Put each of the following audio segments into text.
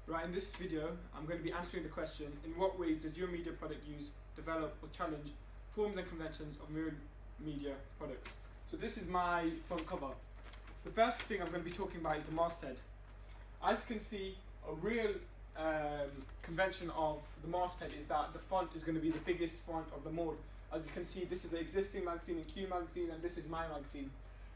Right, in this video, I'm going to be answering the question, in what ways does your media product use, develop or challenge forms and conventions of mirror media products? So this is my front cover. The first thing I'm going to be talking about is the masthead. As you can see, a real convention of the masthead is that the font is going to be the biggest font of them all. As you can see, this is an existing magazine in Q magazine and this is my magazine.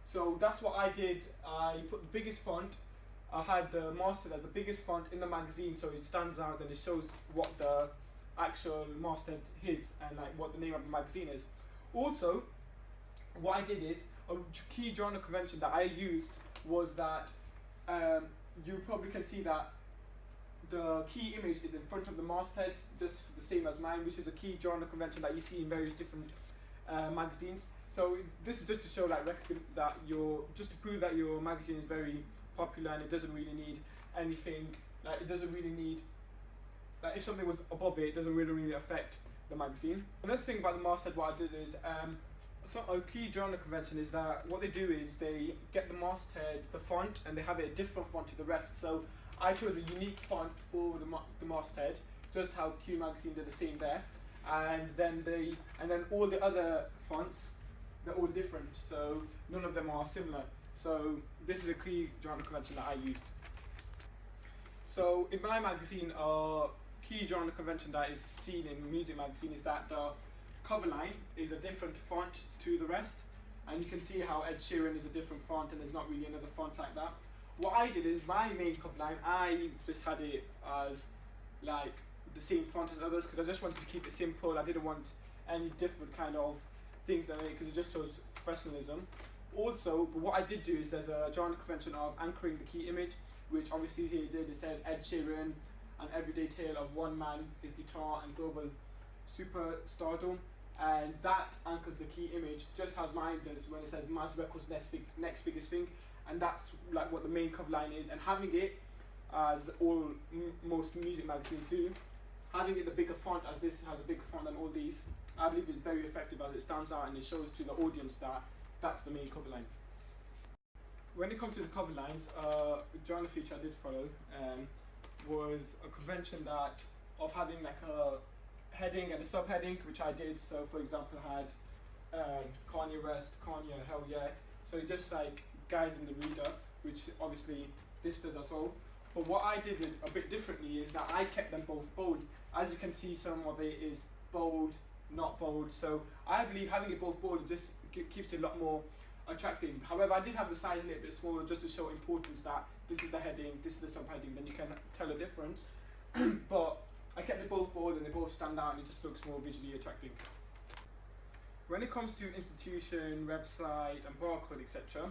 So that's what I did. I put the biggest font. I had the masthead as the biggest font in the magazine, so it stands out and it shows what the actual masthead is and like what the name of the magazine is. Also, what I did is a key genre convention that I used was that you probably can see that the key image is in front of the masthead, just the same as mine, which is a key genre convention that you see in various different magazines. So this is just to show like just to prove that your magazine is very popular and it doesn't really need anything, like it doesn't really need, like if something was above it, it doesn't really affect the magazine. Another thing about the masthead, what I did is, a key genre convention is that what they do is they get the masthead, the font, and they have it a different font to the rest. So I chose a unique font for the masthead, just how Q magazine did the same there, and then all the other fonts, they're all different, so none of them are similar. So this is a key genre convention that I used. So in my magazine, key genre convention that is seen in music magazine is that the cover line is a different font to the rest, and you can see how Ed Sheeran is a different font and there's not really another font like that. What I did is my main cover line, I just had it as like the same font as others because I just wanted to keep it simple. I didn't want any different kind of things in it because it just shows professionalism. Also, but what I did do is there's a genre convention of anchoring the key image, which obviously here it did. It says Ed Sheeran, an everyday tale of one man, his guitar and global superstardom, and that anchors the key image just as mine does when it says Maz Records next biggest thing, and that's like what the main cover line is. And having it, as most music magazines do, having it the bigger font, as this has a bigger font than all these, I believe is very effective as it stands out and it shows to the audience that that's the main cover line. When it comes to the cover lines, a genre feature I did follow was a convention of having like a heading and a subheading, which I did. So for example, I had Kanye West, Kanye, hell yeah. So just like guys in the reader, which obviously this does as well. But what I did a bit differently is that I kept them both bold. As you can see, some of it is bold, not bold. So I believe having it both bold just keeps it a lot more attractive. However, I did have the size a little bit smaller just to show importance that this is the heading, this is the subheading, then you can tell a difference. But I kept it both bold and they both stand out and it just looks more visually attractive. When it comes to institution, website and barcode, etc.,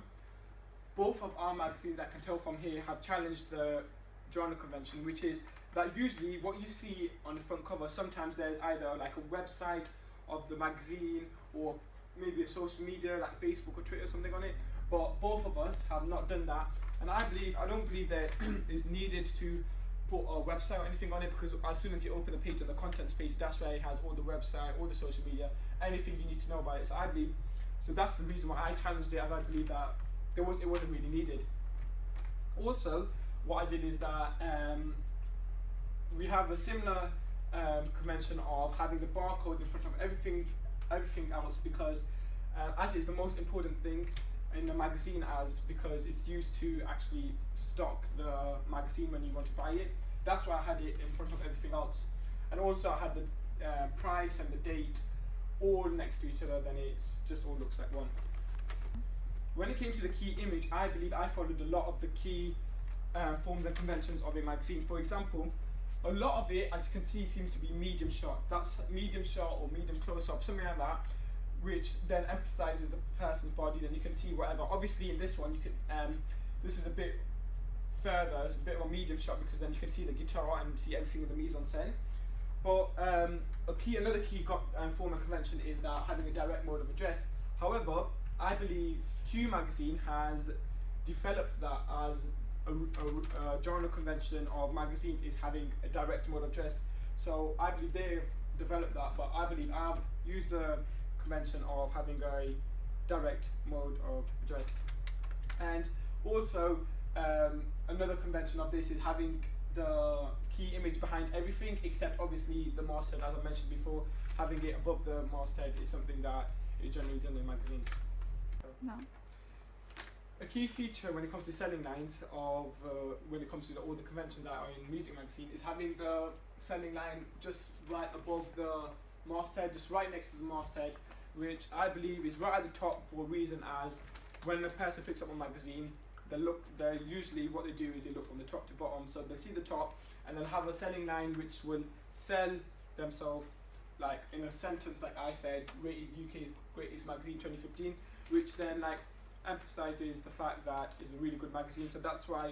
both of our magazines, I can tell from here, have challenged the genre convention, which is that usually what you see on the front cover, sometimes there's either like a website of the magazine or maybe a social media like Facebook or Twitter or something on it, but both of us have not done that. And I don't believe that is needed to put a website or anything on it, because as soon as you open the page on the contents page, that's where it has all the website, all the social media, anything you need to know about it. So that's the reason why I challenged it, as I believe that it wasn't really needed. Also, what I did is that we have a similar convention of having the barcode in front of everything else, because as it's the most important thing in the magazine, because it's used to actually stock the magazine when you want to buy it. That's why I had it in front of everything else. And also I had the price and the date all next to each other, then it just all looks like one. When it came to the key image, I believe I followed a lot of the key forms and conventions of a magazine. For example, a lot of it, as you can see, seems to be medium shot. That's medium shot or medium close-up, something like that, which then emphasizes the person's body. Then you can see whatever. Obviously, in this one, you can. This is a bit further. It's a bit of a medium shot because then you can see the guitar and see everything in the mise en scène. But another key form and convention is that having a direct mode of address. However, I believe Q magazine has developed that as a genre convention of magazines is having a direct mode of address. So I believe they've developed that, but I believe I've used the convention of having a direct mode of address. And also another convention of this is having the key image behind everything, except obviously the masthead, as I mentioned before. Having it above the masthead is something that is generally done in magazines. No. A key feature when it comes to selling lines of when it comes to all the conventions that are in music magazine is having the selling line just right above the masthead, just right next to the masthead, which I believe is right at the top for a reason, as when a person picks up a magazine, they usually what they do is they look from the top to bottom, so they see the top and they'll have a selling line which will sell themselves, like in a sentence, like I said, rated UK's greatest magazine 2015, which then like emphasizes the fact that it's a really good magazine. So that's why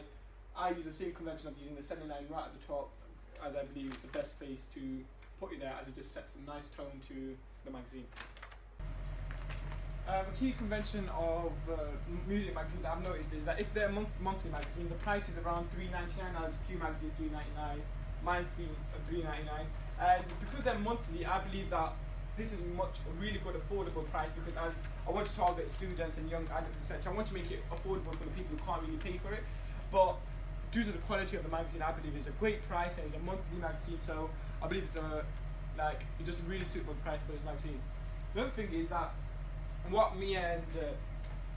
I use the same convention of using the selling line right at the top, as I believe it's the best place to put it there, as it just sets a nice tone to the magazine. A key convention of music magazine that I've noticed is that if they're monthly magazines, the price is around £3.99, as Q magazine is £3.99, mine's £3.99, and because they're monthly, I believe that this is a really good affordable price, because as I want to target students and young adults, etc., I want to make it affordable for the people who can't really pay for it. But due to the quality of the magazine, I believe it's a great price, and it's a monthly magazine, so I believe it's just a really suitable price for this magazine. The other thing is that what me and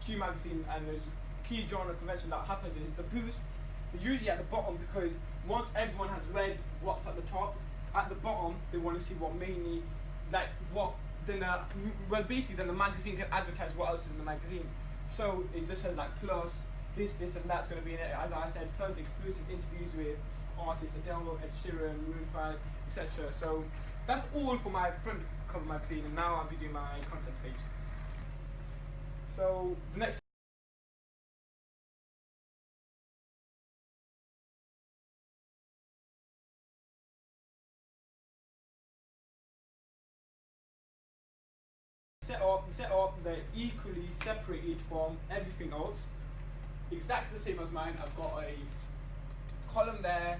Q magazine and the key genre convention that happens is the boosts, they're usually at the bottom, because once everyone has read what's at the top, at the bottom they want to see what mainly, like what, then basically then the magazine can advertise what else is in the magazine. So it just says like plus this and that's going to be in it, as I said, plus the exclusive interviews with artists Adele, Ed Sheeran, Maroon 5, etc. So that's all for my front cover magazine, and now I'll be doing my content page. So the next set up, they're equally separated from everything else, exactly the same as mine. I've got a column there,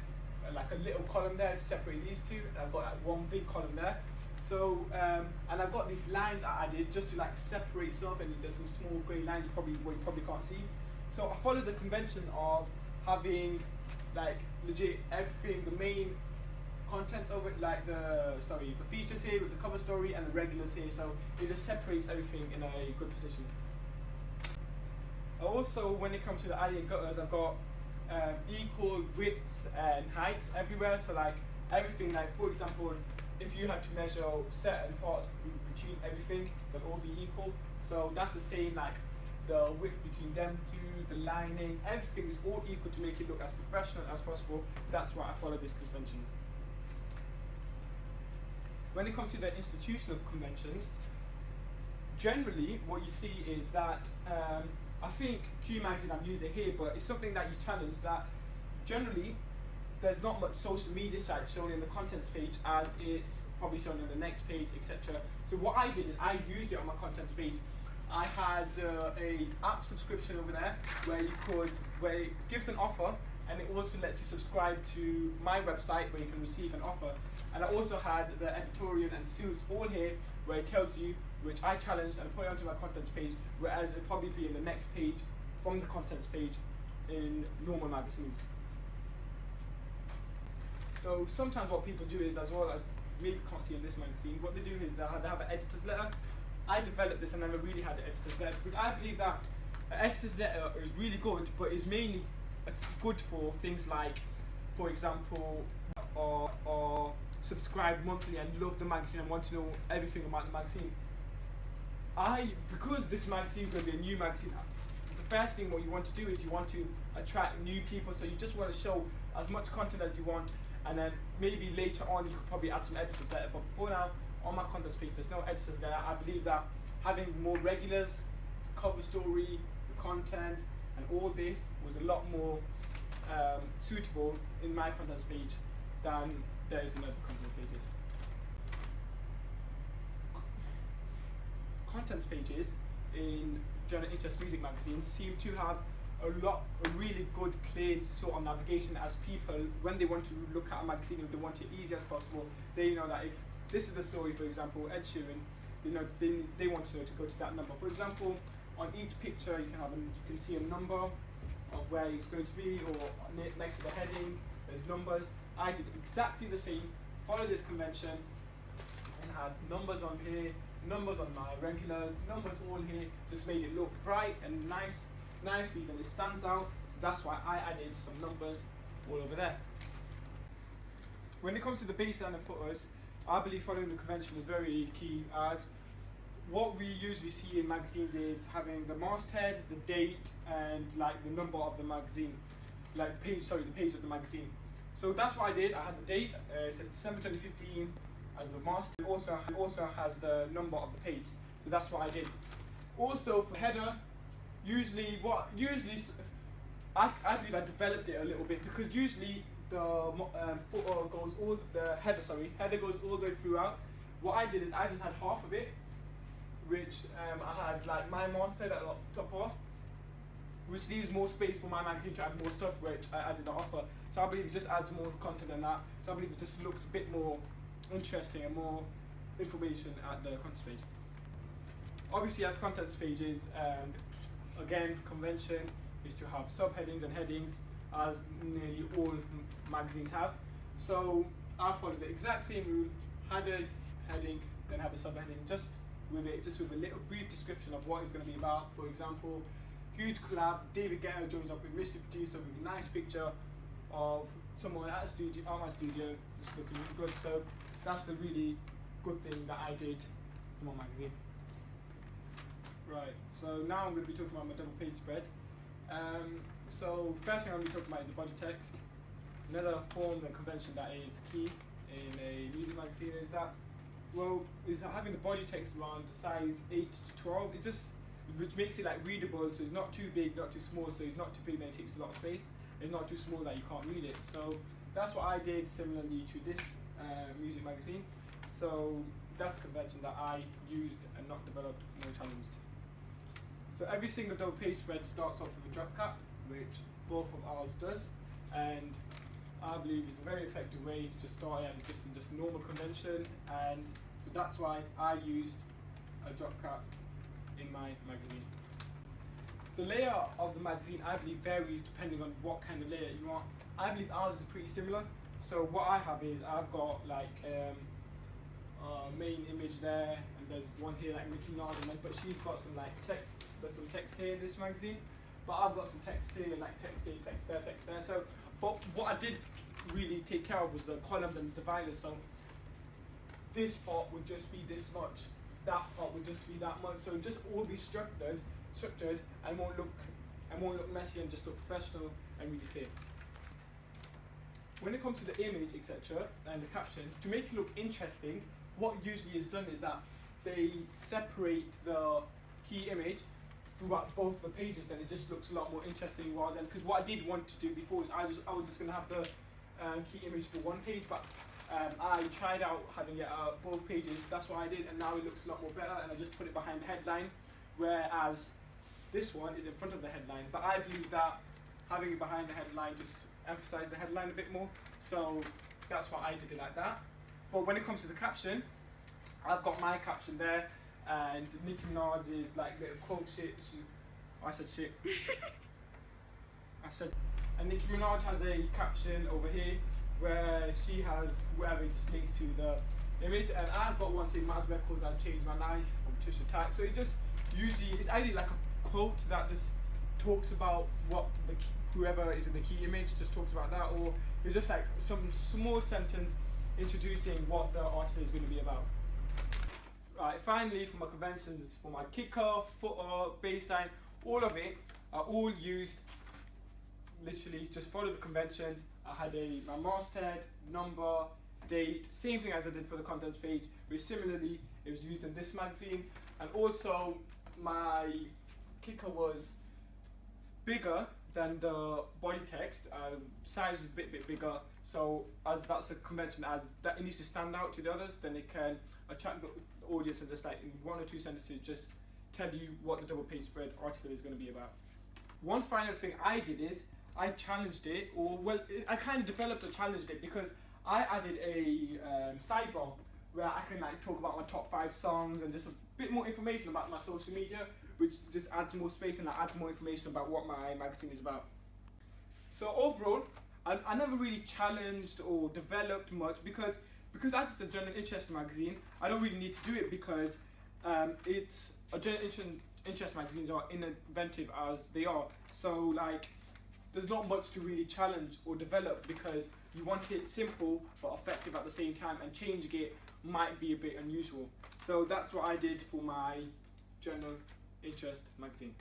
like a little column there to separate these two, and I've got like one big column there. So and I've got these lines I added just to like separate stuff, and there's some small grey lines you probably can't see. So I followed the convention of having like legit everything, the main contents of it, like the features here with the cover story and the regulars here, so it just separates everything in a good position. Also, when it comes to the alley and gutters, I've got equal widths and heights everywhere, so like everything, like for example, if you had to measure certain parts between everything, they'll all be equal. So that's the same, like the width between them two, the lining, everything is all equal to make it look as professional as possible. That's why I follow this convention. When it comes to the institutional conventions, generally what you see is that I think Q magazine, I've used it here, but it's something that you challenge, that generally there's not much social media sites shown in the contents page as it's probably shown in the next page, etc. So what I did is I used it on my contents page. I had a app subscription over there where it gives an offer, and it also lets you subscribe to my website where you can receive an offer. And I also had the editorial and suits all here where it tells you, which I challenged and put it onto my contents page, whereas it'll probably be in the next page from the contents page in normal magazines. So sometimes what people do is, as well, as maybe can't see in this magazine, what they do is they have an editor's letter. I developed this and never really had an editor's letter, because I believe that an editor's letter is really good, but is mainly good for things like, for example, or subscribe monthly and love the magazine and want to know everything about the magazine. Because this magazine is going to be a new magazine, the first thing what you want to do is you want to attract new people, so you just want to show as much content as you want, and then maybe later on you could probably add some editors there. But for now, on my contents page, there's no editors there. I believe that having more regulars, cover story, the content, and all this was a lot more suitable in my contents page than there is in other contents pages. Contents pages in General Interest Music magazines seem to have a really good, clean sort of navigation, as people, when they want to look at a magazine, if they want it easy as possible, they know that if this is the story, for example, Ed Sheeran, they want to go to that number. For example, on each picture you can see a number of where it's going to be, or next to the heading, there's numbers. I did exactly the same, followed this convention, and had numbers on here, numbers on my regulars, numbers all here, just made it look bright and nicely, then it stands out. So that's why I added some numbers all over there. When it comes to the baseline and footers, I believe following the convention was very key, as what we usually see in magazines is having the masthead, the date, and like the number of the magazine, like the page of the magazine. So that's what I did. I had the date, it says December 2015 as the masthead. It also has the number of the page. So that's what I did. Also for header, usually I believe I developed it a little bit, because usually the footer goes header goes all the way throughout. What I did is I just had half of it, which I had like my masthead at the top off, which leaves more space for my magazine to add more stuff, which I did not offer. So I believe it just adds more content than that. So I believe it just looks a bit more interesting and more information at the content page. Obviously, as content pages, again, convention is to have subheadings and headings, as nearly all magazines have. So I followed the exact same rule: headers, heading, then have a subheading, just with a little brief description of what it's going to be about. For example, huge collab, David Guetta joins up with Mystery Producer with a nice picture of someone at my studio, just looking really good. So that's a really good thing that I did for my magazine. Right, so now I'm going to be talking about my double page spread. So first thing I'm going to be talking about is the body text. Another form and convention that is key in a music magazine is having the body text around the size 8 to 12. Which makes it like readable, so it's not too big, not too small, so it's not too big that it takes a lot of space. It's not too small that you can't read it. So that's what I did similarly to this music magazine. So that's a convention that I used and not developed, more challenged. So every single double page spread starts off with a drop cap, which both of ours does, and I believe it's a very effective way to just start it as just normal convention, and so that's why I used a drop cap in my magazine. The layout of the magazine, I believe, varies depending on what kind of layout you want. I believe ours is pretty similar. So what I have is I've got like main image there, and there's one here like Nicki Minaj, but she's got some like text. There's some text here in this magazine, but I've got some text here, like text here, text there, text there. So, but what I did really take care of was the columns and dividers. So this part would just be this much, that part would just be that much. So just all be structured, and won't look messy, and just look professional and really clear. When it comes to the image, etc., and the captions, to make it look interesting, what usually is done is that they separate the key image throughout both the pages, then it just looks a lot more interesting rather than, because what I did want to do before is I was just going to have the key image for one page, but I tried out having it both pages. That's what I did, and now it looks a lot more better, and I just put it behind the headline, whereas this one is in front of the headline. But I believe that having it behind the headline just emphasised the headline a bit more, so that's why I did it like that. But when it comes to the caption, I've got my caption there, and Nicki Minaj's like little quote shit. I said shit. And Nicki Minaj has a caption over here where she has whatever it just links to the image, and I've got one saying Maz Records, I changed my life from Trisha Tack. So it just usually it's either like a quote that just talks about what whoever is in the key image just talks about that, or it's just like some small sentence introducing what the article is going to be about. Right, finally, for my conventions, for my kicker, footer, baseline, all of it are all used. Literally, just follow the conventions. I had my masthead, number, date, same thing as I did for the contents page, which similarly it was used in this magazine. And also, my kicker was bigger than the body text. Size was a bit bigger, so as that's a convention, as that it needs to stand out to the others, then it can attract the audience and just like in one or two sentences just tell you what the double page spread article is going to be about. One final thing I did is I challenged it, I kind of developed or challenged it, because I added a sidebar where I can like talk about my top 5 songs and just a bit more information about my social media, which just adds more space and adds more information about what my magazine is about. So overall, I never really challenged or developed much because as it's a general interest magazine, I don't really need to do it because it's a general interest magazines are inventive as they are. So like, there's not much to really challenge or develop because you want it simple but effective at the same time, and changing it might be a bit unusual. So that's what I did for my general interest magazine.